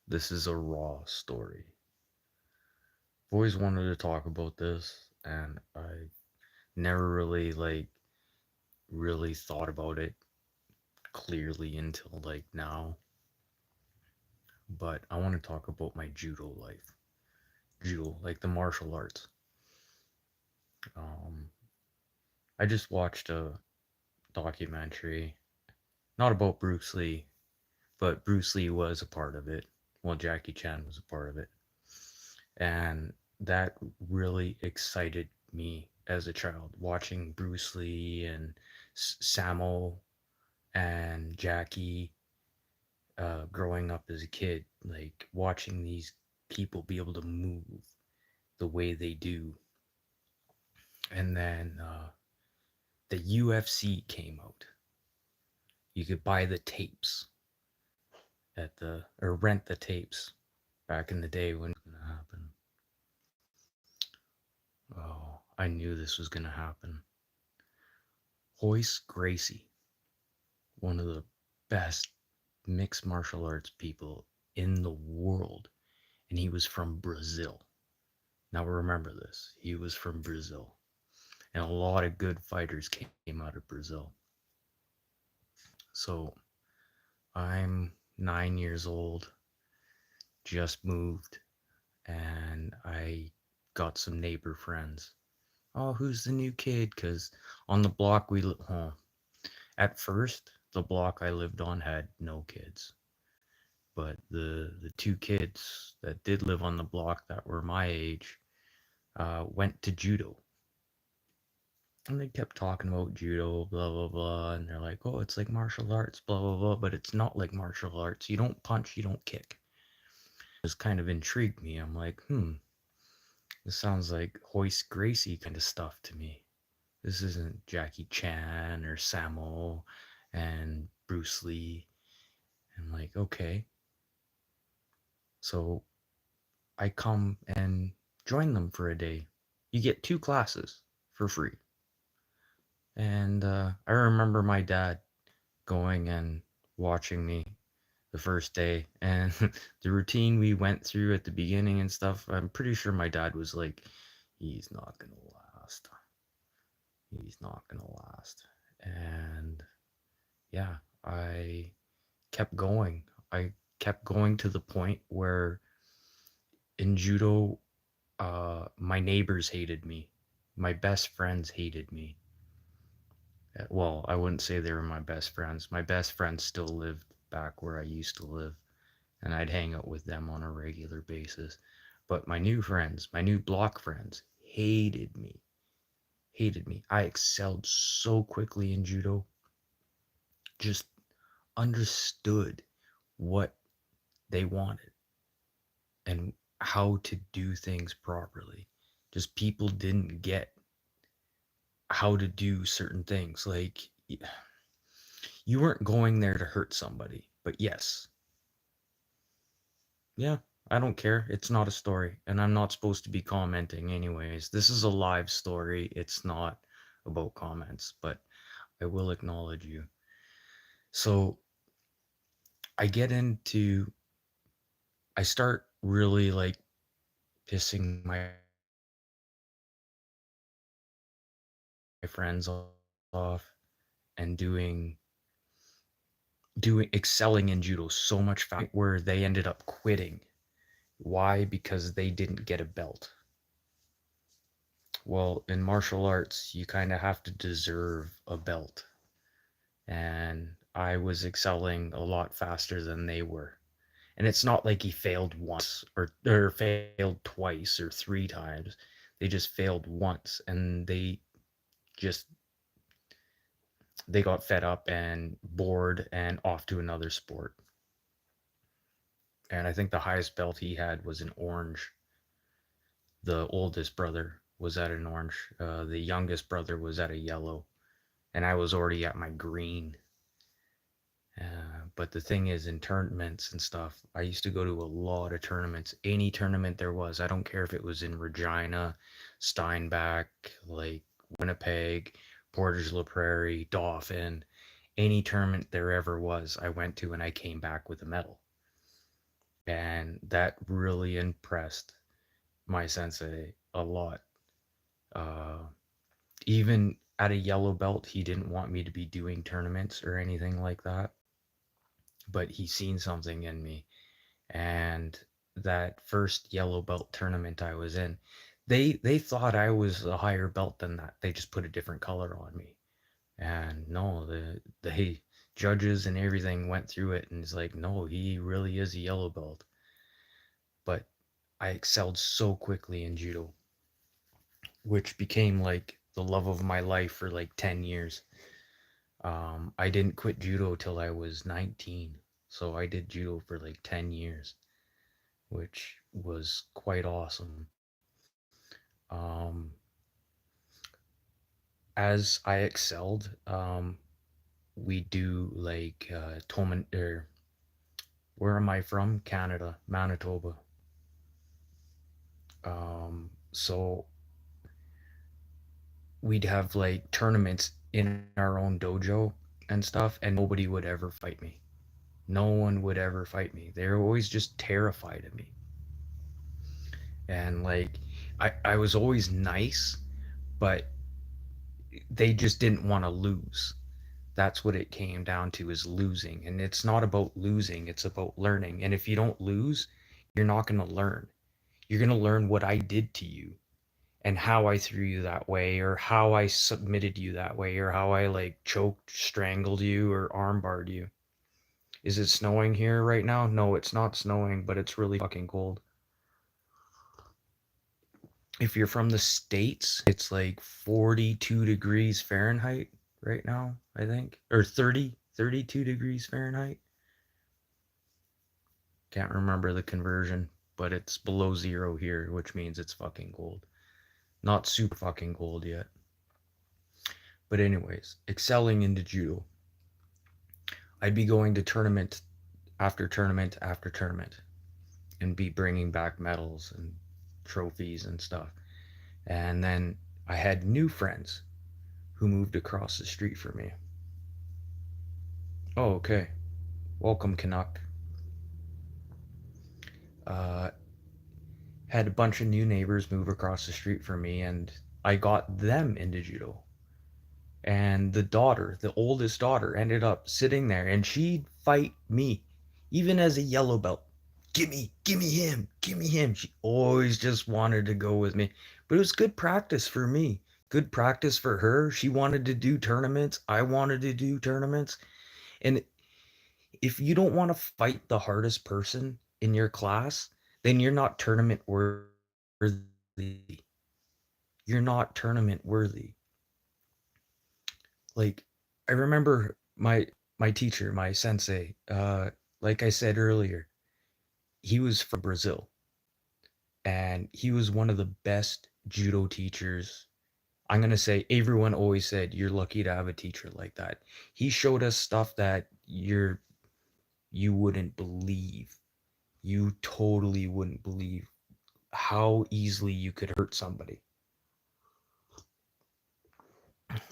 This is a raw story. I've always wanted to talk about this, and I never really really thought about it clearly until now. But I want to talk about my judo life. Judo, like the martial arts. Um, I just watched a documentary, not about Bruce Lee, but Bruce Lee was a part of it. Well, Jackie Chan was a part of it. And that really excited me as a child, watching Bruce Lee and Samo and Jackie growing up as a kid, like watching these people be able to move the way they do. And then the UFC came out. You could buy the tapes or rent the tapes back in the day when it was going to happen. Oh, I knew this was going to happen. Hoist Gracie, one of the best mixed martial arts people in the world, and he was from Brazil. Now remember this, he was from Brazil, and a lot of good fighters came out of Brazil. So I'm 9 years old, just moved, and I got some neighbor friends. Oh, who's the new kid? Because on the block at first, the block I lived on had no kids. But the two kids that did live on the block that were my age went to judo. And they kept talking about judo, blah, blah, blah. And they're like, oh, it's like martial arts, blah, blah, blah. But it's not like martial arts. You don't punch, you don't kick. This kind of intrigued me. I'm like, this sounds like Hoist Gracie kind of stuff to me. This isn't Jackie Chan or Samo and Bruce Lee. I'm like, okay. So I come and join them for a day. You get 2 classes for free. And I remember my dad going and watching me the first day, and the routine we went through at the beginning and stuff. I'm pretty sure my dad was like, he's not gonna last. He's not gonna last. And yeah, I kept going. I kept going to the point where in judo, my neighbors hated me. My best friends hated me. Well, I wouldn't say they were my best friends. My best friends still lived back where I used to live, and I'd hang out with them on a regular basis. But my new friends, my new block friends, hated me. Hated me. I excelled so quickly in judo, just understood what they wanted and how to do things properly. Just people didn't get how to do certain things. Like, you weren't going there to hurt somebody, but yes, yeah, I don't care. It's not a story, and I'm not supposed to be commenting anyways. This is a live story. It's not about comments, but I will acknowledge you. So I get into, I start really like pissing my friends off and doing excelling in judo so much faster where they ended up quitting. Why? Because they didn't get a belt. Well, in martial arts, you kind of have to deserve a belt. And I was excelling a lot faster than they were. And it's not like he failed once or failed twice or 3 times. They just failed once, and just they got fed up and bored and off to another sport. And I think the highest belt he had was an orange. The oldest brother was at an orange. The youngest brother was at a yellow, and I was already at my green. But the thing is, in tournaments and stuff, I used to go to a lot of tournaments. Any tournament there was, I don't care if it was in Regina, Steinbach, like Winnipeg, Portage la Prairie, Dauphin, any tournament there ever was, I went to and I came back with a medal. and that really impressed my sensei a lot. Uh, Even at a yellow belt, he didn't want me to be doing tournaments or anything like that, but he seen something in me. And that first yellow belt tournament I was in, they thought I was a higher belt than that. They just put a different color on me. And no, the judges and everything went through it and it's like, no, he really is a yellow belt. But I excelled so quickly in judo, which became like the love of my life for like 10 years. I didn't quit judo till I was 19. So I did judo for like 10 years, which was quite awesome. Um, as I excelled, we do like Toman or where am I from? Canada, Manitoba. So we'd have like tournaments in our own dojo and stuff, and nobody would ever fight me. No one would ever fight me. They were always just terrified of me. And like I was always nice, but they just didn't want to lose. That's what it came down to, is losing. And it's not about losing, it's about learning. And if you don't lose, you're not going to learn. You're going to learn what I did to you and how I threw you that way, or how I submitted you that way, or how I like choked, strangled you, or armbarred you. Is it snowing here right now? No, it's not snowing, but it's really fucking cold. If you're from the States, it's like 42 degrees Fahrenheit right now, I think. Or 32 degrees Fahrenheit. Can't remember the conversion, but it's below zero here, which means it's fucking cold. Not super fucking cold yet. But anyways, excelling into judo. I'd be going to tournament after tournament after tournament and be bringing back medals and trophies and stuff. And then I had new friends who moved across the street from me. Oh, okay. Welcome, Canuck. Uh, had a bunch of new neighbors move across the street from me, and I got them into judo. And the daughter, the oldest daughter, ended up sitting there, and she'd fight me, even as a yellow belt. Give me him, give me him. She always just wanted to go with me. But it was good practice for me, good practice for her. She wanted to do tournaments, I wanted to do tournaments. And if you don't want to fight the hardest person in your class, then you're not tournament worthy. You're not tournament worthy. Like, I remember my teacher, my sensei, like I said earlier, he was from Brazil, and he was one of the best judo teachers. I'm going to say everyone always said you're lucky to have a teacher like that. He showed us stuff that you wouldn't believe. You totally wouldn't believe how easily you could hurt somebody.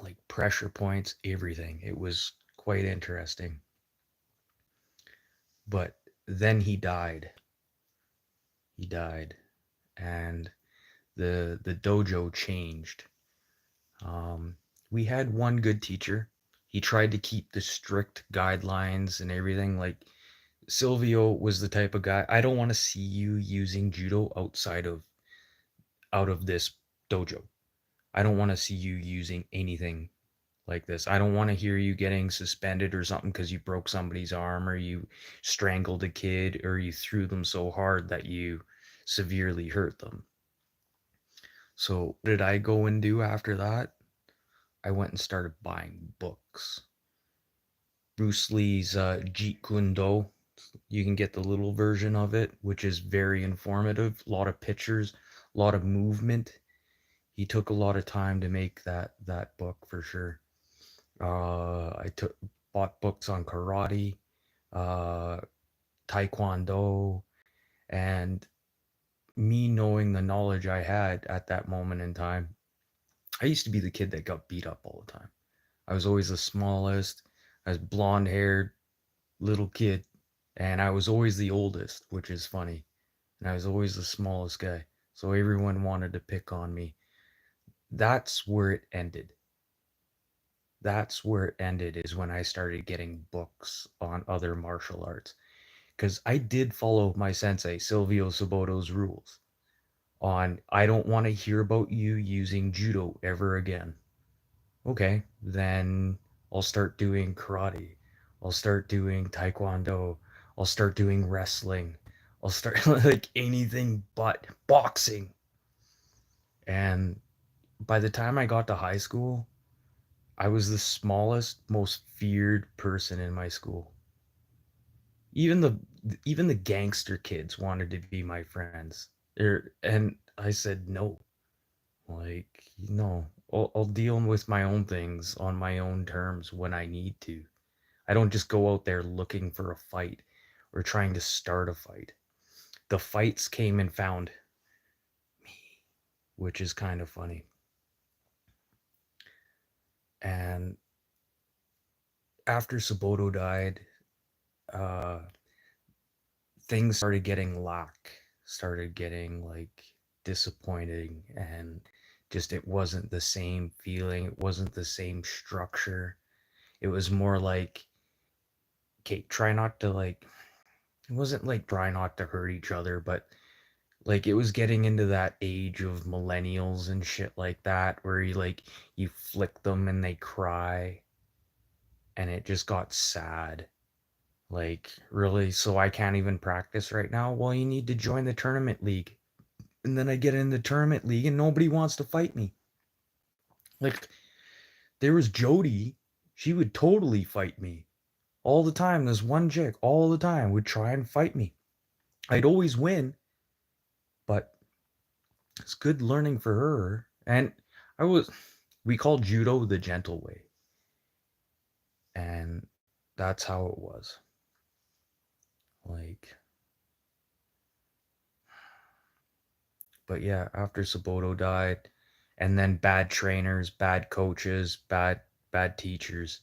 Like pressure points, everything. It was quite interesting. But then he died. He died, and the dojo changed. We had one good teacher. He tried to keep the strict guidelines and everything. Like Silvio was the type of guy, I don't want to see you using judo outside of out of this dojo. I don't want to see you using anything like this. I don't want to hear you getting suspended or something because you broke somebody's arm, or you strangled a kid, or you threw them so hard that you severely hurt them. So, what did I go and do after that? I went and started buying books. Bruce Lee's Jeet Kune Do. You can get the little version of it, which is very informative. A lot of pictures, a lot of movement. He took a lot of time to make that book for sure. I took bought books on karate, uh, taekwondo, and me knowing the knowledge I had at that moment in time. I used to be the kid that got beat up all the time. I was always the smallest. I was blonde haired little kid. And I was always the oldest, which is funny. And I was always the smallest guy. So everyone wanted to pick on me. That's where it ended. That's where it ended, is when I started getting books on other martial arts. Because I did follow my sensei, Silvio Saboto's rules on I don't want to hear about you using judo ever again. Okay, then I'll start doing karate. I'll start doing taekwondo. I'll start doing wrestling. I'll start like anything but boxing. And by the time I got to high school, I was the smallest, most feared person in my school. Even the even the gangster kids wanted to be my friends. And I said no. Like, no, I'll deal with my own things on my own terms when I need to. I don't just go out there looking for a fight or trying to start a fight. The fights came and found me, which is kind of funny. And after Saboto died, uh, things started getting started getting like disappointing, and just it wasn't the same feeling. It wasn't the same structure. It was more like, okay, try not to like, it wasn't like try not to hurt each other, but like it was getting into that age of millennials and shit like that, where you flick them and they cry, and it just got sad. Like, really? So I can't even practice right now? Well, you need to join the tournament league. And then I get in the tournament league and nobody wants to fight me. Like, there was Jody. She would totally fight me all the time. This one chick all the time would try and fight me. I'd always win, but it's good learning for her. And I was, we called judo the gentle way. And that's how it was. Like, but yeah, after Saboto died, and then bad trainers, bad coaches, bad teachers.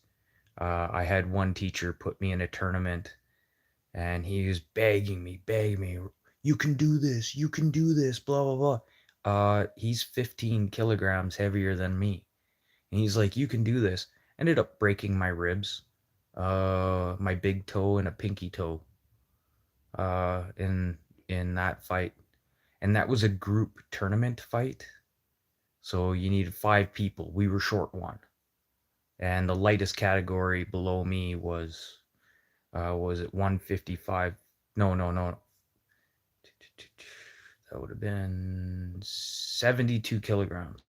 I had one teacher put me in a tournament, and he was begging me, you can do this, you can do this, blah blah blah. He's 15 kilograms heavier than me, and he's like, you can do this. Ended up breaking my ribs, my big toe and a pinky toe, in that fight, and that was a group tournament fight. So you needed 5 people. We were short one, and the lightest category below me was it 155? No, no, no. That would have been 72 kilograms.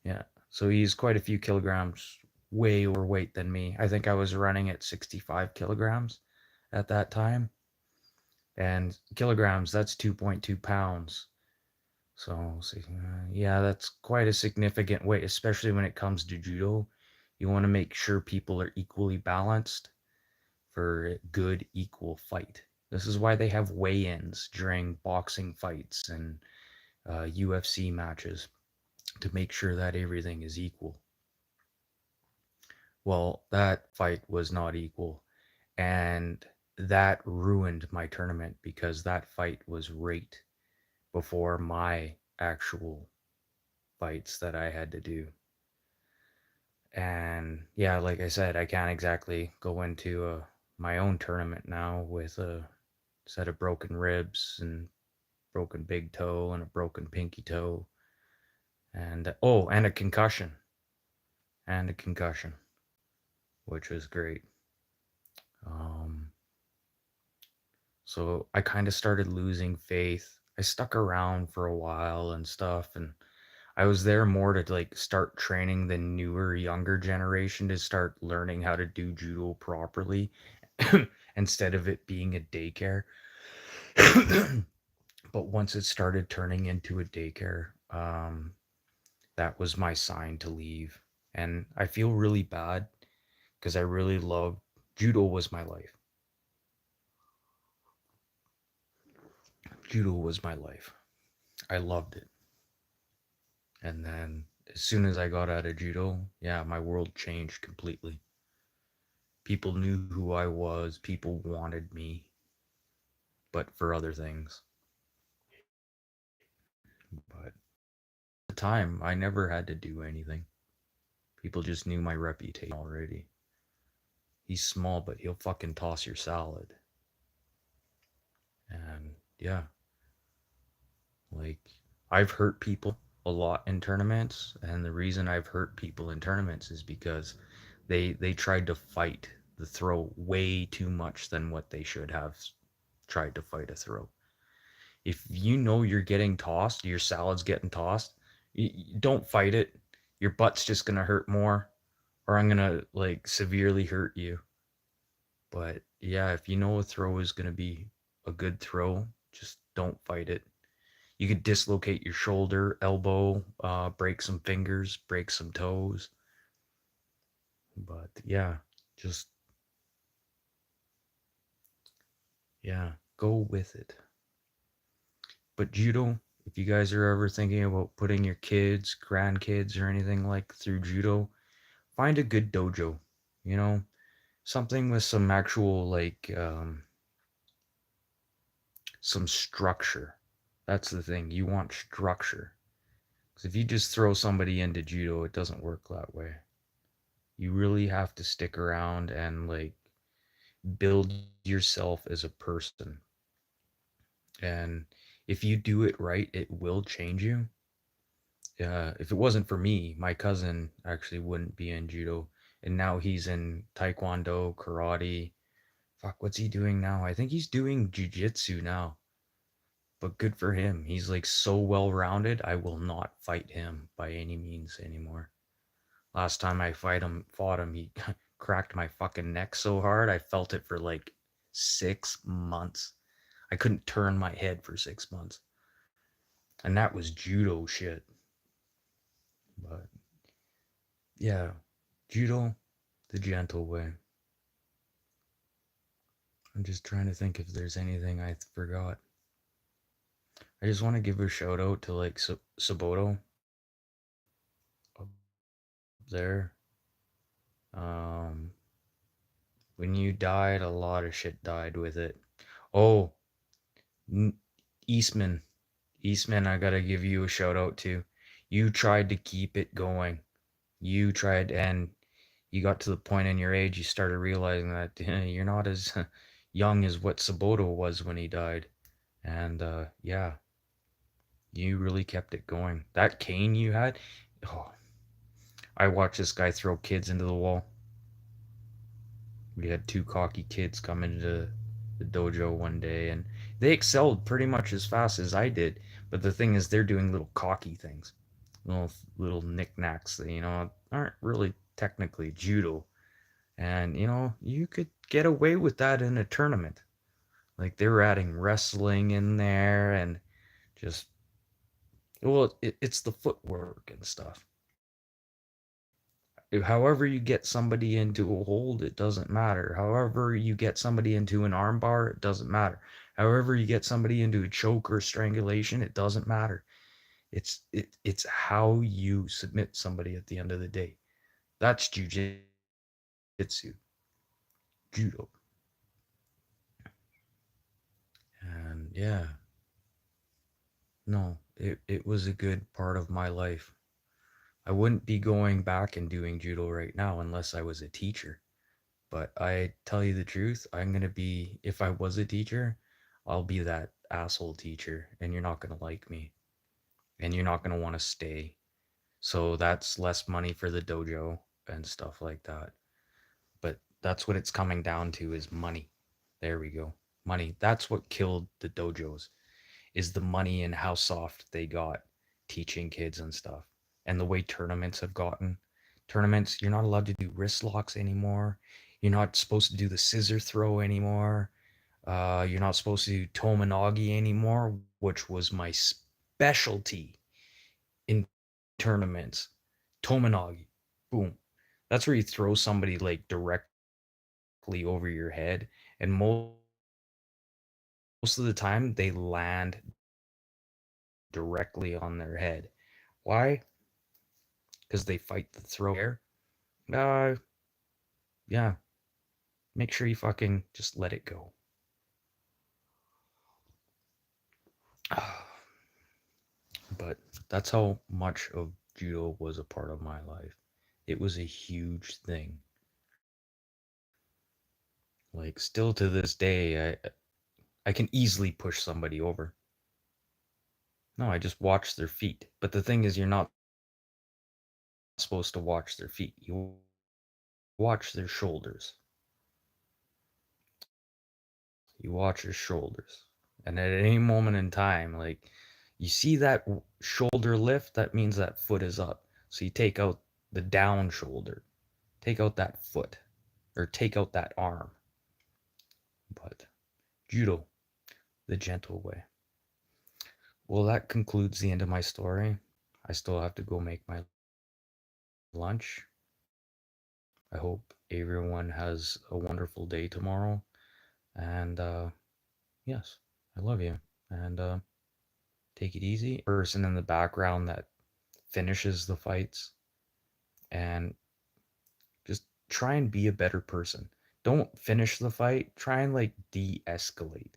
Yeah. So he's quite a few kilograms way overweight than me. I think I was running at 65 kilograms at that time. And kilograms, that's 2.2 pounds. So, yeah, that's quite a significant weight, especially when it comes to judo. You want to make sure people are equally balanced for a good, equal fight. This is why they have weigh-ins during boxing fights and UFC matches, to make sure that everything is equal. Well, that fight was not equal, and that ruined my tournament because that fight was right before my actual fights that I had to do. And yeah, like I said, I can't exactly go into my own tournament now with a set of broken ribs and broken big toe and a broken pinky toe, and oh, and a concussion, which was great. Um, so I kind of started losing faith. I stuck around for a while and stuff, and I was there more to like start training the newer, younger generation to start learning how to do judo properly instead of it being a daycare. But once it started turning into a daycare, that was my sign to leave. And I feel really bad because I really loved judo was my life. Judo was my life. I loved it. And then as soon as I got out of judo, yeah, my world changed completely People knew who I was. People wanted me, but for other things. But at the time, I never had to do anything. People just knew my reputation already. He's small, but he'll fucking toss your salad. And yeah, like I've hurt people a lot in tournaments, and the reason I've hurt people in tournaments is because they tried to fight the throw way too much than what they should have tried to fight a throw. If you know you're getting tossed, your salad's getting tossed, don't fight it. Your butt's just gonna hurt more, or I'm gonna like severely hurt you. But yeah, if you know a throw is gonna be a good throw, just don't fight it. You could dislocate your shoulder, elbow, break some fingers, break some toes. But yeah, just yeah, go with it. But judo, if you guys are ever thinking about putting your kids, grandkids, or anything like through judo, find a good dojo. You know, something with some actual like some structure. That's the thing. You want structure. Because if you just throw somebody into judo, it doesn't work that way. You really have to stick around and like build yourself as a person. And if you do it right, it will change you. If it wasn't for me, my cousin actually wouldn't be in judo. And now he's in taekwondo, karate. Fuck, what's he doing now? I think he's doing jujitsu now. But good for him. He's like so well rounded. I will not fight him by any means anymore. Last time I fought him, he cracked my fucking neck so hard I felt it for like 6 months. I couldn't turn my head for 6 months, and that was judo shit. But yeah, judo, the gentle way. I'm just trying to think if there's anything I forgot. I just want to give a shout out to like Saboto up there. Um, when you died, a lot of shit died with it. Oh, Eastman. Eastman, I gotta give you a shout out to. You tried to keep it going. You tried, and you got to the point in your age you started realizing that you're not as young as what Saboto was when he died. And yeah, you really kept it going. That cane you had, oh, I watched this guy throw kids into the wall. We had two cocky kids come into the dojo one day, and they excelled pretty much as fast as I did. But the thing is, they're doing little cocky things, little knickknacks that aren't really technically judo. And you could get away with that in a tournament. Like they were adding wrestling in there, and just it's the footwork and stuff. However you get somebody into a hold, it doesn't matter. However you get somebody into an armbar, it doesn't matter. However you get somebody into a choke or strangulation, it doesn't matter. It's how you submit somebody at the end of the day. That's jujitsu, judo. And yeah, no, it was a good part of my life. I wouldn't be going back and doing judo right now unless I was a teacher. But I tell you the truth, I'm going to be, if I was a teacher, I'll be that asshole teacher, and you're not going to like me, and you're not going to want to stay. So that's less money for the dojo and stuff like that. But that's what it's coming down to is money. There we go. Money. That's what killed the dojos, is the money and how soft they got teaching kids and stuff. And the way tournaments have gotten. Tournaments, you're not allowed to do wrist locks anymore. You're not supposed to do the scissor throw anymore. You're not supposed to do tominagi anymore, which was my specialty in tournaments. Tominagi. Boom. That's where you throw somebody like directly over your head. And most of the time, they land directly on their head. Why? Because they fight the throw air. Uh, yeah. make sure you fucking just let it go. But that's how much of judo was a part of my life. It was a huge thing. Like still to this day, I can easily push somebody over. No, I just watch their feet. But the thing is, you're not supposed to watch their feet. You watch their shoulders. You watch your shoulders. And at any moment in time, like you see that shoulder lift, that means that foot is up. So you take out the down shoulder, take out that foot, or take out that arm. But judo, the gentle way. Well, that concludes the end of my story. I still have to go make my lunch. I hope everyone has a wonderful day tomorrow. And yes, I love you. And take it easy. Person in the background that finishes the fights, and just try and be a better person. Don't finish the fight. Try and like de escalate.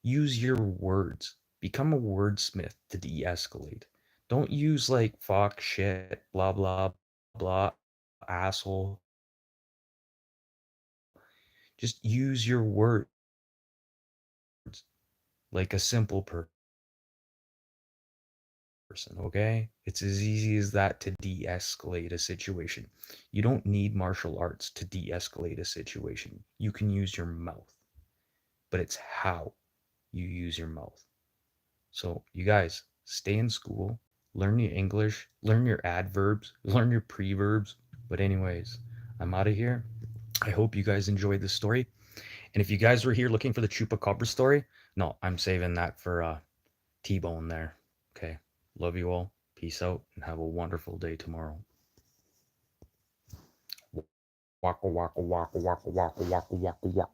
Use your words. Become a wordsmith to de escalate. Don't use like fuck, shit, blah, blah, blah, asshole. Just use your words like a simple person, okay? It's as easy as that to de escalate a situation. You don't need martial arts to de escalate a situation. You can use your mouth, but it's how you use your mouth. So, you guys, stay in school, learn your English, learn your adverbs, learn your preverbs. But, anyways, I'm out of here. I hope you guys enjoyed this story. And if you guys were here looking for the Chupacabra story, no, I'm saving that for T-Bone there. Okay. Love you all. Peace out and have a wonderful day tomorrow. Waka waka waka waka waka waka waka waka.